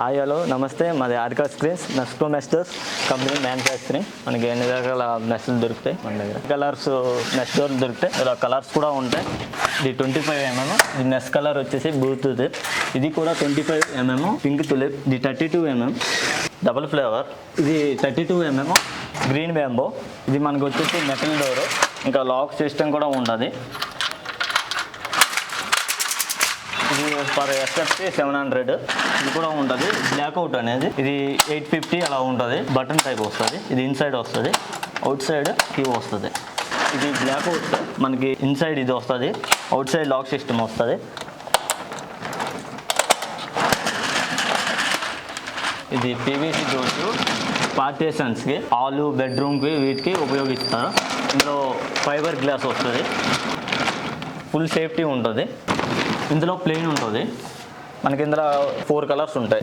Hello నమస్తే, మాది Arka screens నెస్కో మెస్టర్స్ కంపెనీ మ్యానుఫ్యాక్చరింగ్. మనకి ఎన్ని రకాల మెస్లు దొరుకుతాయి మన దగ్గర. కలర్స్ మెస్ డోర్లు దొరుకుతాయి, ఇలా కలర్స్ కూడా ఉంటాయి. ఇది 25mm, ఇది నెస్ కలర్ వచ్చేసి బ్లూటూత్. ఇది కూడా 25mm పింక్ తులిప్. ఇది 32mm డబుల్ ఫ్లేవర్. ఇది 32mm గ్రీన్ బ్యాంబో. ఇది మనకు వచ్చేసి మెటల్ డోరు, ఇంకా లాక్ సిస్టమ్ కూడా ఉంటుంది. ఇది పర్ ఎస్ఎఫ్టీ 700. ఇది కూడా ఉంటుంది. బ్లాక్అవుట్ అనేది ఇది 850 అలా ఉంటుంది. బటన్ టైప్ వస్తుంది. ఇది ఇన్సైడ్ వస్తుంది, అవుట్ సైడ్ కీ వస్తుంది. ఇది బ్లాక్అవుట్ మనకి ఇన్సైడ్ ఇది వస్తుంది, అవుట్ సైడ్ లాక్ సిస్టమ్ వస్తుంది. ఇది పీవీసీ డోర్స్ పార్టీషన్స్కి, హాలు బెడ్రూమ్కి వీటికి ఉపయోగిస్తారు. ఇందులో ఫైబర్ గ్లాస్ వస్తుంది, ఫుల్ సేఫ్టీ ఉంటుంది. ఇందులో ప్లెయిన్ ఉంటుంది. మనకి ఇందులో 4 కలర్స్ ఉంటాయి.